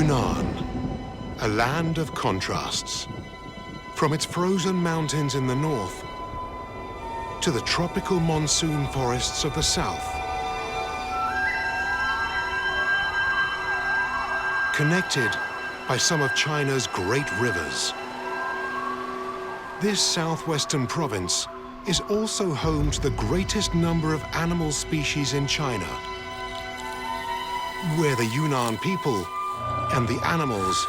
Yunnan, a land of contrasts. From its frozen mountains in the north to the tropical monsoon forests of the south. Connected by some of China's great rivers. This southwestern province is also home to the greatest number of animal species in China, where the Yunnan people and the animals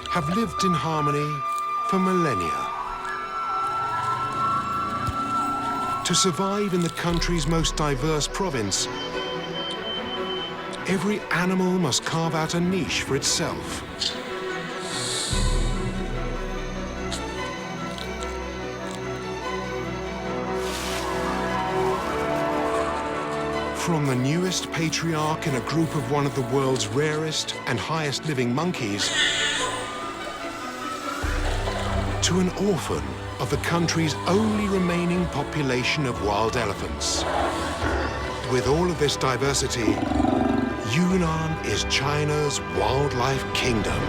have lived in harmony for millennia. To survive in the country's most diverse province, every animal must carve out a niche for itself. From the newest patriarch in a group of one of the world's rarest and highest living monkeys, to an orphan of the country's only remaining population of wild elephants. With all of this diversity, Yunnan is China's wildlife kingdom.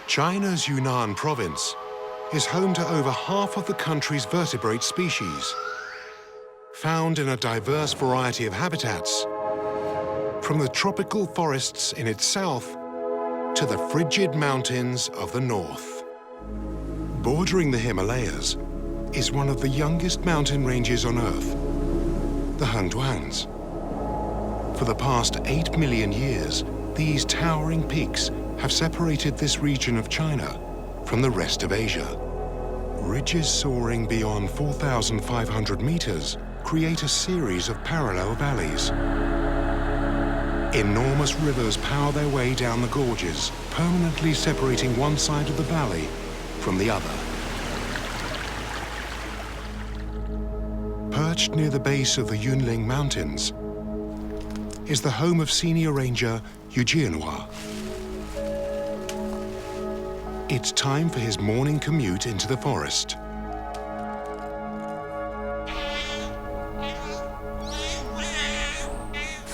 China's Yunnan province is home to over half of the country's vertebrate species, found in a diverse variety of habitats, from the tropical forests in its south to the frigid mountains of the north. Bordering the Himalayas is one of the youngest mountain ranges on Earth, the Hengduangs. For the past 8 million years, these towering peaks have separated this region of China from the rest of Asia. Ridges soaring beyond 4,500 meters create a series of parallel valleys. Enormous rivers power their way down the gorges, permanently separating one side of the valley from the other. Perched near the base of the Yunnan Mountains is the home of senior ranger Jianhua. It's time for his morning commute into the forest.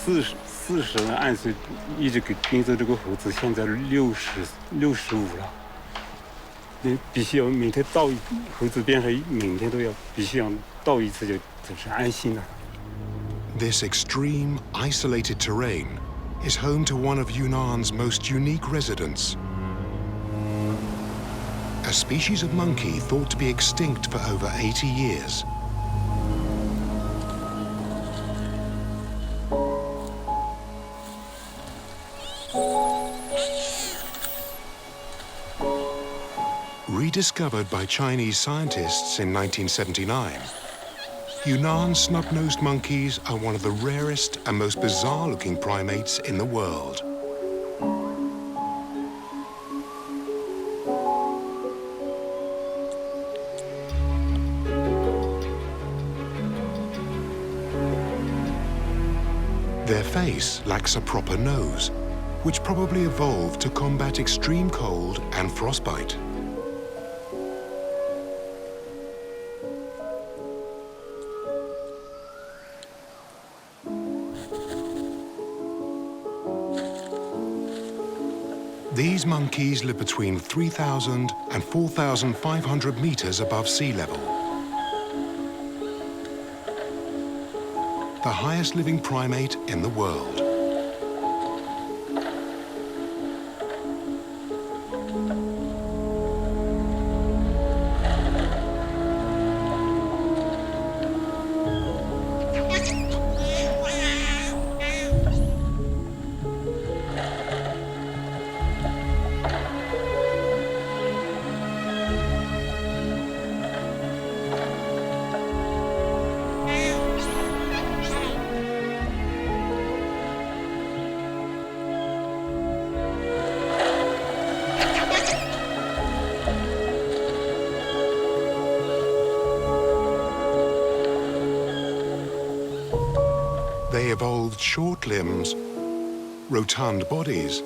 Forty呢，按是一直给跟着这个猴子，现在65了。你必须要每天到猴子边上，每天都要必须要到一次就是安心了。This extreme, isolated terrain is home to one of Yunnan's most unique residents. A species of monkey thought to be extinct for over 80 years. Rediscovered by Chinese scientists in 1979, Yunnan snub-nosed monkeys are one of the rarest and most bizarre-looking primates in the world. Their face lacks a proper nose, which probably evolved to combat extreme cold and frostbite. These monkeys live between 3,000 and 4,500 meters above sea level. The highest living primate in the world. They evolved short limbs, rotund bodies,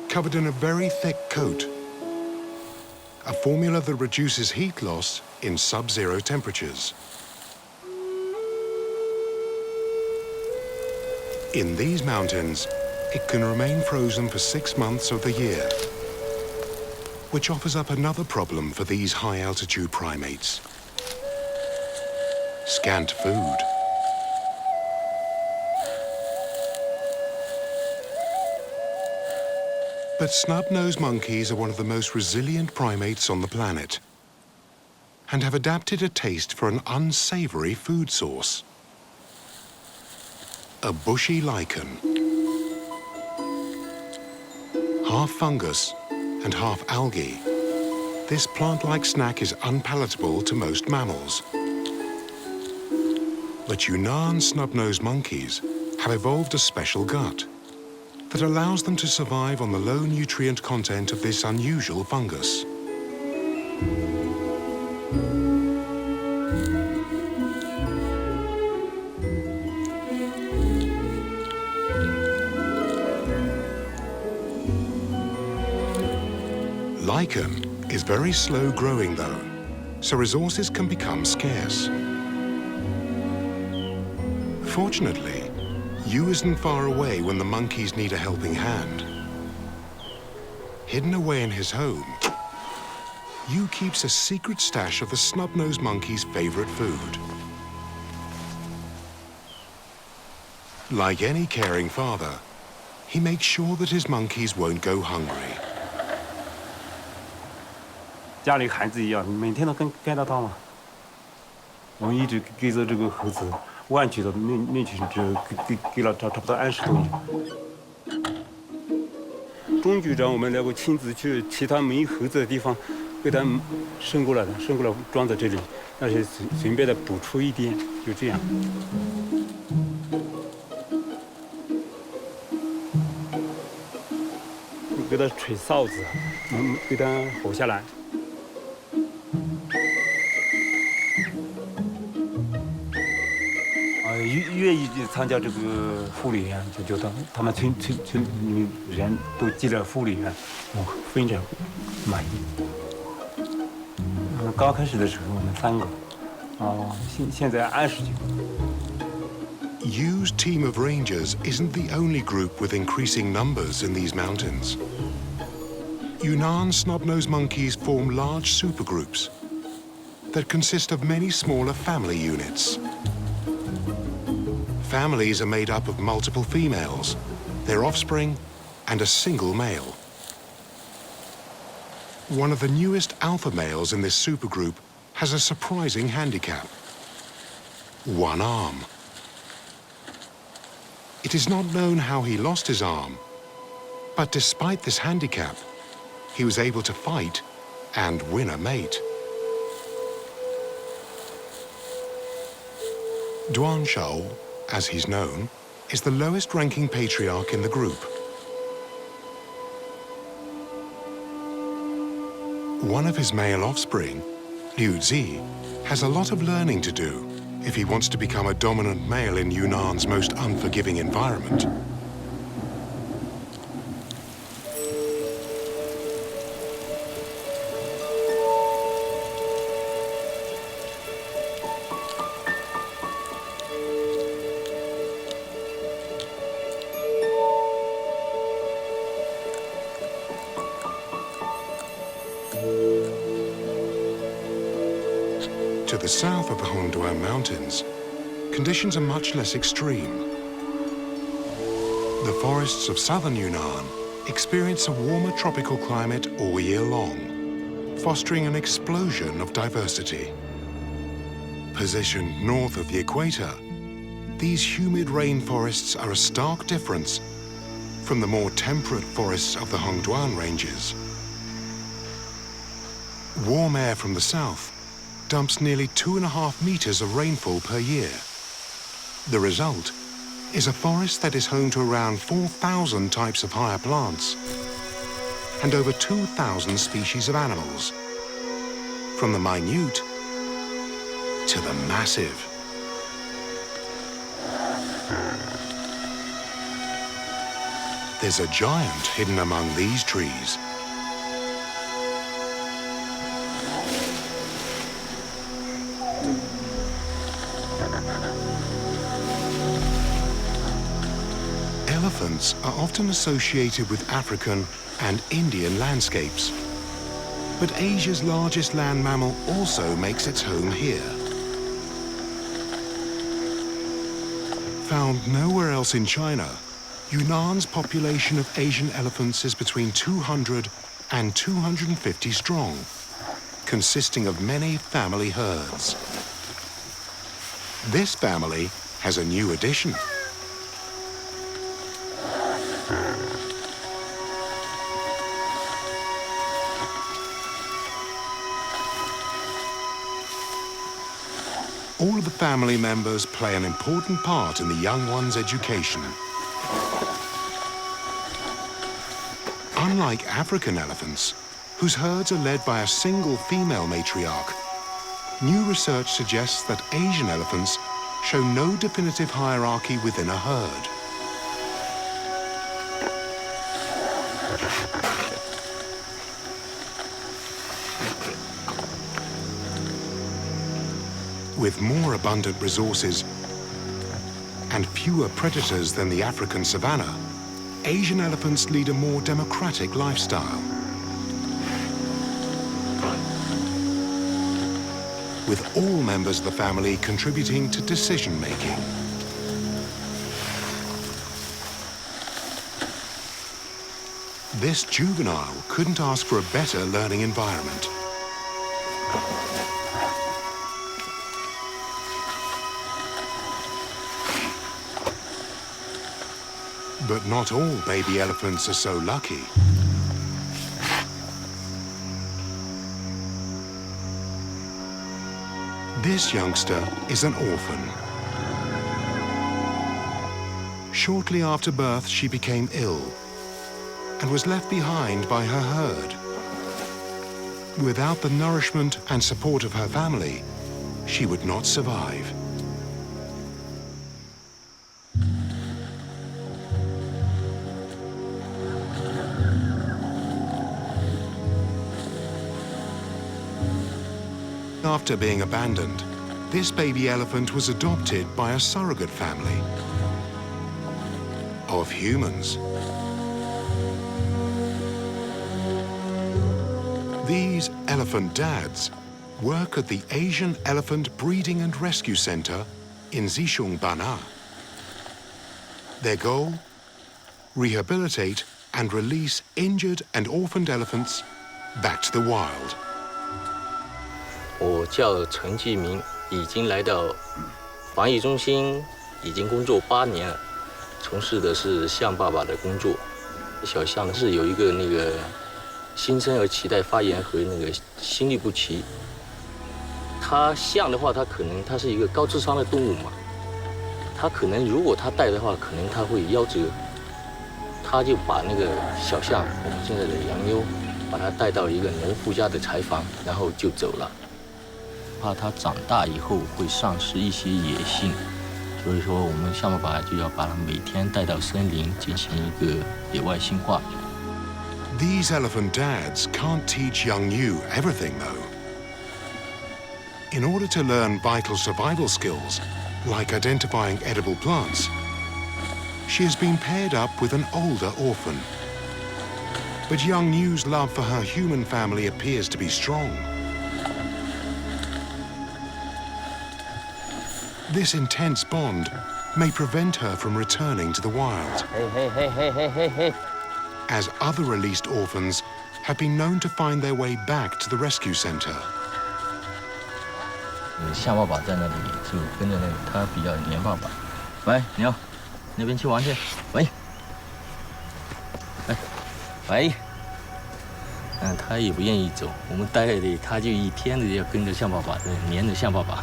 covered in a very thick coat, a formula that reduces heat loss in sub-zero temperatures. In these mountains, it can remain frozen for 6 months of the year, which offers up another problem for these high-altitude primates: scant food. But snub-nosed monkeys are one of the most resilient primates on the planet and have adapted a taste for an unsavory food source: a bushy lichen. Half fungus and half algae, this plant-like snack is unpalatable to most mammals. But Yunnan snub-nosed monkeys have evolved a special gut that allows them to survive on the low nutrient content of this unusual fungus. Lichen is very slow growing though, so resources can become scarce. Fortunately, Yu isn't far away when the monkeys need a helping hand. Hidden away in his home, Yu keeps a secret stash of the snub-nosed monkey's favorite food. Like any caring father, he makes sure that his monkeys won't go hungry. 家里孩子一样，每天都跟着他嘛。我们一直跟着这个猴子弯曲到那去，给了差不多20多年。中局长，我们那个亲自去其他没猴子的地方，给他生过来装在这里，而且随便的补出一点，就这样。给他吹哨子，给他活下来。 愿意参加这个护理员，就他们村里人都进了护理员，我非常满意。刚开始的时候我们3个，现在20几个。Yu's team of rangers isn't the only group with increasing numbers in these mountains. Yunnan snub-nosed monkeys form large supergroups that consist of many smaller family units. Families are made up of multiple females, their offspring, and a single male. One of the newest alpha males in this supergroup has a surprising handicap: one arm. It is not known how he lost his arm, but despite this handicap, he was able to fight and win a mate. Duan Shou, as he's known, is the lowest-ranking patriarch in the group. One of his male offspring, Liu Zi, has a lot of learning to do if he wants to become a dominant male in Yunnan's most unforgiving environment. To the south of the Hongduan Mountains, conditions are much less extreme. The forests of southern Yunnan experience a warmer tropical climate all year long, fostering an explosion of diversity. Positioned north of the equator, these humid rainforests are a stark difference from the more temperate forests of the Hongduan ranges. Warm air from the south dumps nearly 2.5 meters of rainfall per year. The result is a forest that is home to around 4,000 types of higher plants and over 2,000 species of animals, from the minute to the massive. There's a giant hidden among these trees. elephants are often associated with African and Indian landscapes. But Asia's largest land mammal also makes its home here. Found nowhere else in China, Yunnan's population of Asian elephants is between 200 and 250 strong, consisting of many family herds. This family has a new addition. All of the family members play an important part in the young one's education. Unlike African elephants, whose herds are led by a single female matriarch, new research suggests that Asian elephants show no definitive hierarchy within a herd. With more abundant resources and fewer predators than the African savanna, Asian elephants lead a more democratic lifestyle. With all members of the family contributing to decision-making. This juvenile couldn't ask for a better learning environment. But not all baby elephants are so lucky. This youngster is an orphan. Shortly after birth, she became ill and was left behind by her herd. Without the nourishment and support of her family, she would not survive. After being abandoned, this baby elephant was adopted by a surrogate family of humans. These elephant dads work at the Asian Elephant Breeding and Rescue Center in Xinjiang. Their goal? Rehabilitate and release injured and orphaned elephants back to the wild. 我叫陈继明，已经来到防疫中心，已经工作8年了，从事的是象爸爸的工作。小象呢是有一个新生儿脐带发炎和心律不齐。它象的话，它是一个高智商的动物嘛，它可能如果它带的话，可能它会夭折。他就把小象，我们现在的洋妞，把它带到一个农夫家的柴房，然后就走了。 怕它长大以后会丧失一些野性，所以说我们象爸爸就要把它每天带到森林进行一个野外驯化。These elephant dads can't teach young Yu everything, though. In order to learn vital survival skills, like identifying edible plants, she has been paired up with an older orphan. But young Yu's love for her human family appears to be strong. This intense bond may prevent her from returning to the wild. Hey. As other released orphans have been known to find their way back to the rescue center. 象爸爸在那里就跟着他比较黏爸爸。喂，牛，那边去玩去。喂，喂。他也不愿意走，我们带的他就一天的要跟着象爸爸，黏着象爸爸。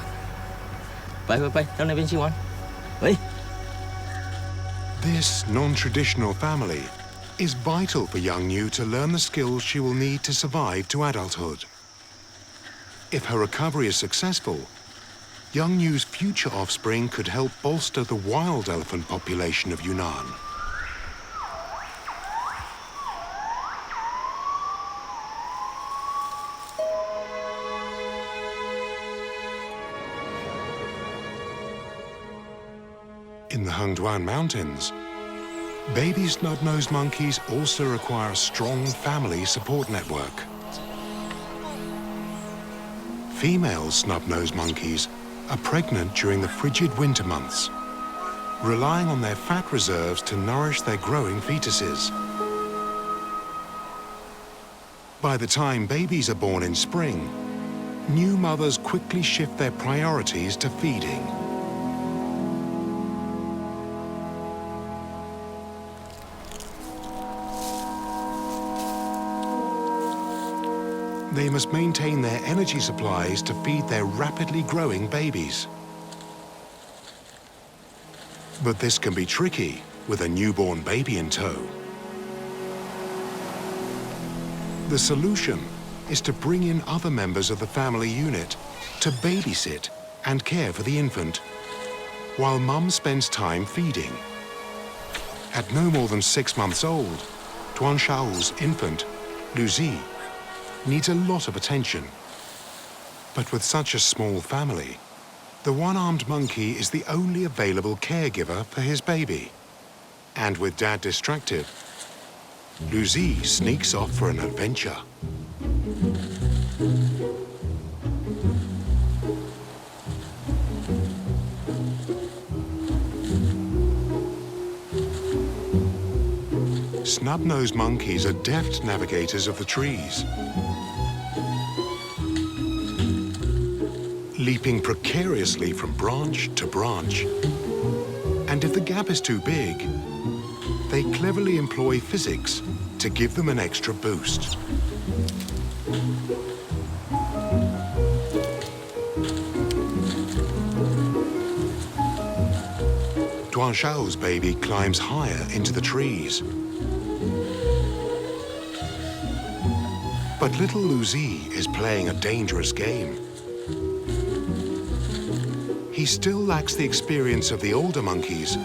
拜，到那边去玩。喂。 This non-traditional family is vital for young Yu to learn the skills she will need to survive to adulthood. If her recovery is successful, young Yu's future offspring could help bolster the wild elephant population of Yunnan. In the Hengduan Mountains, Baby snub-nosed monkeys also require a strong family support network. Female snub-nosed monkeys are pregnant during the frigid winter months, relying on their fat reserves to nourish their growing fetuses. By the time babies are born in spring, new mothers quickly shift their priorities to feeding. They must maintain their energy supplies to feed their rapidly growing babies. But this can be tricky with a newborn baby in tow. The solution is to bring in other members of the family unit to babysit and care for the infant, while mum spends time feeding. At no more than 6 months old, Tuan Shao's infant, Luzi, needs a lot of attention. But with such a small family, the one-armed monkey is the only available caregiver for his baby. And with Dad distracted, Luzi sneaks off for an adventure. Snub-nosed monkeys are deft navigators of the trees, leaping precariously from branch to branch. And if the gap is too big, they cleverly employ physics to give them an extra boost. Tuan Shao's baby climbs higher into the trees. But little Luzi is playing a dangerous game. He still lacks the experience of the older monkeys,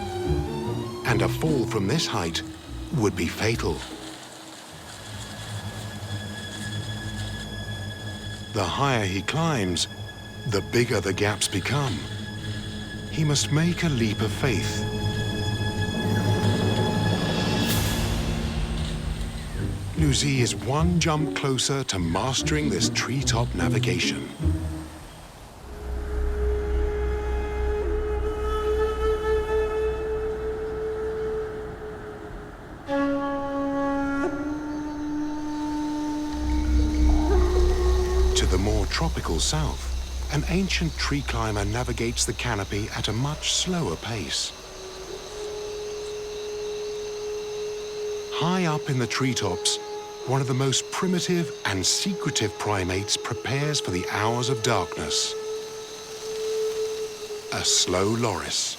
and a fall from this height would be fatal. The higher he climbs, the bigger the gaps become. He must make a leap of faith. Luzi is one jump closer to mastering this treetop navigation. To the more tropical south, an ancient tree climber navigates the canopy at a much slower pace. High up in the treetops, one of the most primitive and secretive primates prepares for the hours of darkness. A slow loris.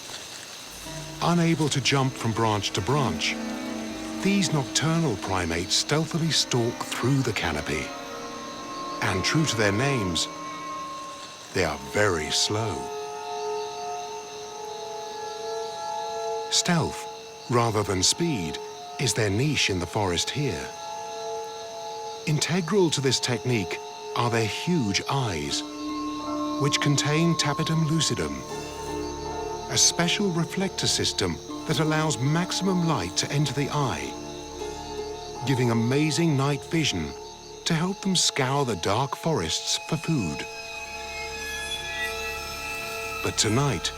Unable to jump from branch to branch, these nocturnal primates stealthily stalk through the canopy. And true to their names, they are very slow. Stealth, rather than speed, is their niche in the forest here. Integral to this technique are their huge eyes, which contain tapetum lucidum, a special reflector system that allows maximum light to enter the eye, giving amazing night vision to help them scour the dark forests for food. But tonight,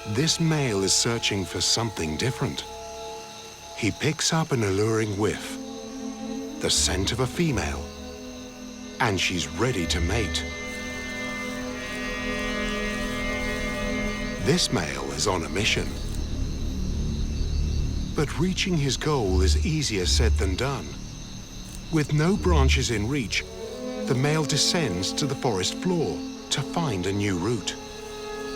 this male is searching for something different. He picks up an alluring whiff, the scent of a female, and she's ready to mate. This male is on a mission. But reaching his goal is easier said than done. With no branches in reach, the male descends to the forest floor to find a new route,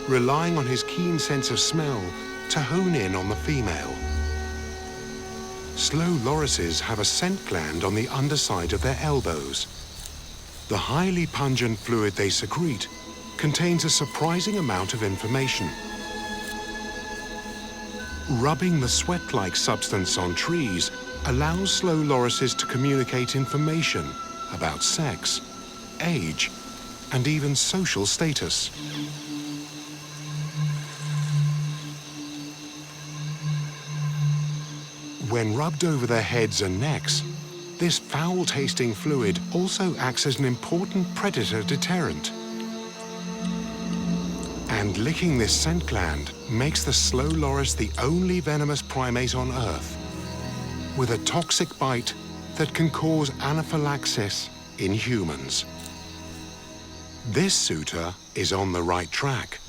relying on his keen sense of smell to hone in on the female. Slow lorises have a scent gland on the underside of their elbows. The highly pungent fluid they secrete contains a surprising amount of information. Rubbing the sweat-like substance on trees allows slow lorises to communicate information about sex, age, and even social status. When rubbed over their heads and necks, this foul-tasting fluid also acts as an important predator deterrent. And licking this scent gland makes the slow loris the only venomous primate on Earth, with a toxic bite that can cause anaphylaxis in humans. This suitor is on the right track,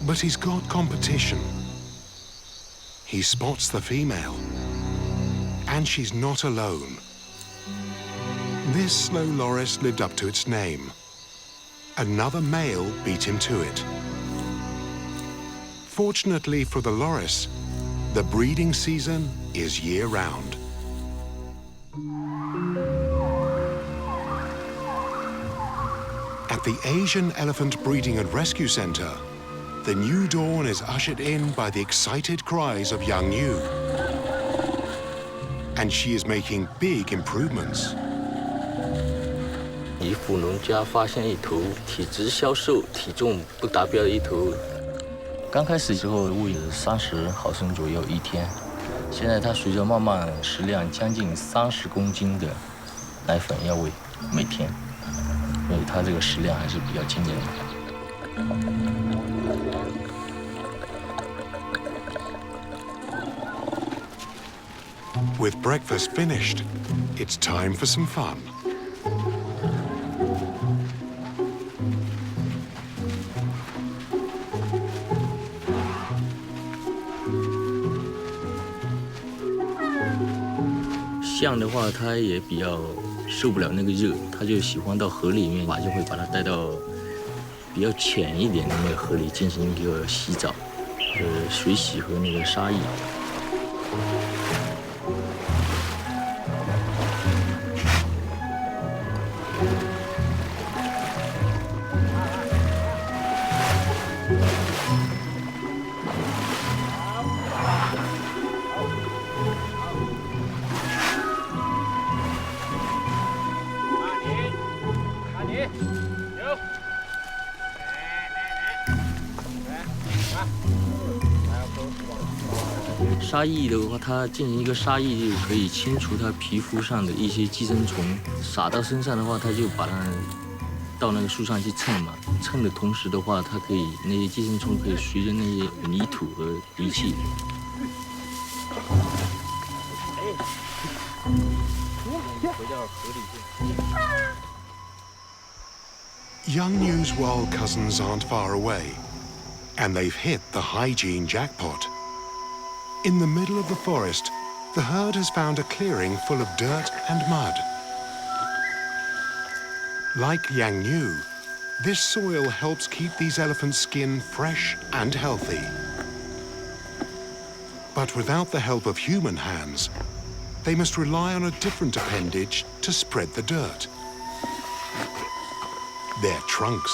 but he's got competition. He spots the female, and she's not alone. This slow loris lived up to its name. Another male beat him to it. Fortunately for the loris, the breeding season is year-round. At the Asian Elephant Breeding and Rescue Center, the new dawn is ushered in by the excited cries of young Yu. And she is making big improvements. 一户农家发现一头体质消瘦、体重不达标的一头。刚开始之后喂30毫升左右一天，现在它随着慢慢食量，将近30公斤的奶粉要喂每天，所以它这个食量还是比较惊人的。 With breakfast finished, it's time for some fun. 象的话，它也比较受不了那个热，它就喜欢到河里面吧，就会把它带到比较浅一点的那个河里进行一个洗澡，水洗和那个沙浴。 沙浴的话，它进行一个沙浴就可以清除它皮肤上的一些寄生虫，撒到身上的话，它就把它到那个树上去蹭嘛。蹭的同时的话，它可以那些寄生虫可以随着那些泥土和仪器。回到河里去。 Young Yu's wild cousins aren't far away, and they've hit the hygiene jackpot. In the middle of the forest, the herd has found a clearing full of dirt and mud. Like Yang Yu, this soil helps keep these elephants' skin fresh and healthy. But without the help of human hands, they must rely on a different appendage to spread the dirt: their trunks.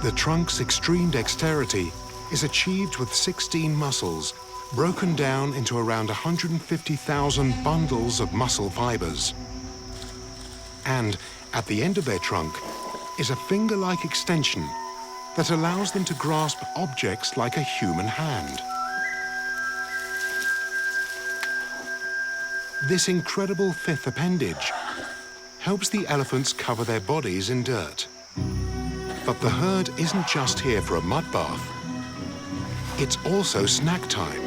The trunk's extreme dexterity is achieved with 16 muscles, broken down into around 150,000 bundles of muscle fibers. And at the end of their trunk is a finger-like extension that allows them to grasp objects like a human hand. This incredible fifth appendage helps the elephants cover their bodies in dirt. But the herd isn't just here for a mud bath. It's also snack time.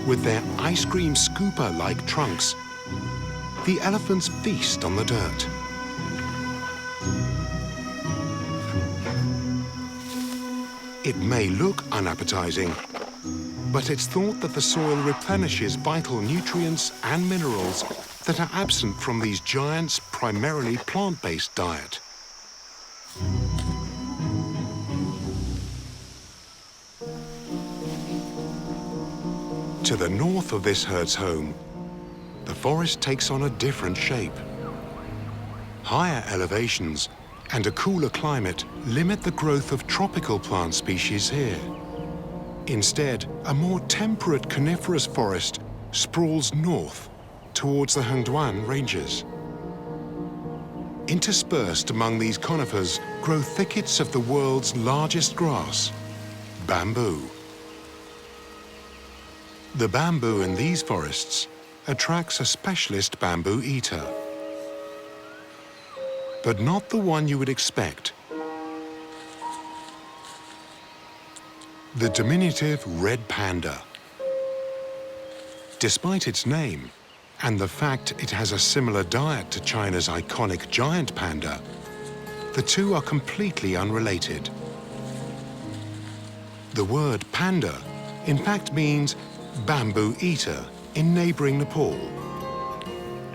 With their ice cream scooper-like trunks, the elephants feast on the dirt. It may look unappetizing, but it's thought that the soil replenishes vital nutrients and minerals that are absent from these giants' primarily plant-based diet. To the north of this herd's home, the forest takes on a different shape. Higher elevations and a cooler climate limit the growth of tropical plant species here. Instead, a more temperate coniferous forest sprawls north, towards the Hengduan ranges. Interspersed among these conifers grow thickets of the world's largest grass, bamboo. The bamboo in these forests attracts a specialist bamboo eater, but not the one you would expect. The diminutive red panda. Despite its name, and the fact it has a similar diet to China's iconic giant panda, the two are completely unrelated. The word panda, in fact, means bamboo eater in neighboring Nepal.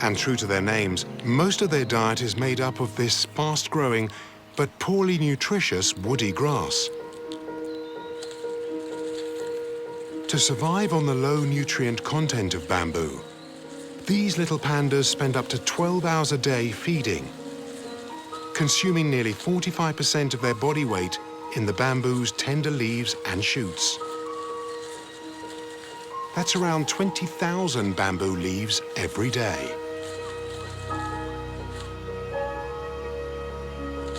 And true to their names, most of their diet is made up of this fast-growing but poorly nutritious woody grass. To survive on the low nutrient content of bamboo, these little pandas spend up to 12 hours a day feeding, consuming nearly 45% of their body weight in the bamboo's tender leaves and shoots. That's around 20,000 bamboo leaves every day.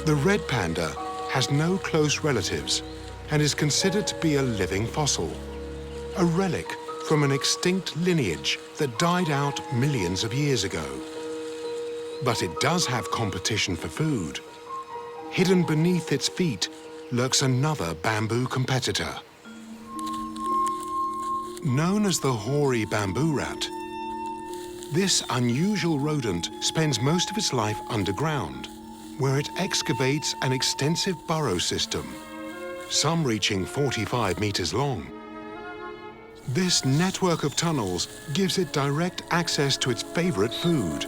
The red panda has no close relatives and is considered to be a living fossil, a relic from an extinct lineage that died out millions of years ago. But it does have competition for food. Hidden beneath its feet lurks another bamboo competitor. Known as the hoary bamboo rat, this unusual rodent spends most of its life underground, where it excavates an extensive burrow system, some reaching 45 meters long. This network of tunnels gives it direct access to its favorite food.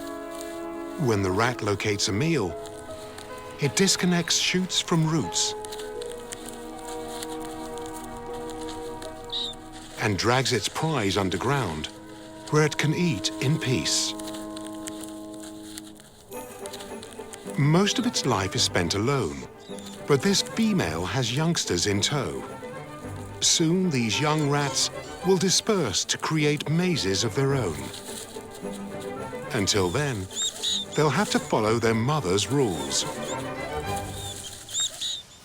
When the rat locates a meal, it disconnects shoots from roots and drags its prize underground, where it can eat in peace. Most of its life is spent alone, but this female has youngsters in tow. Soon, these young rats will disperse to create mazes of their own. Until then, they'll have to follow their mother's rules.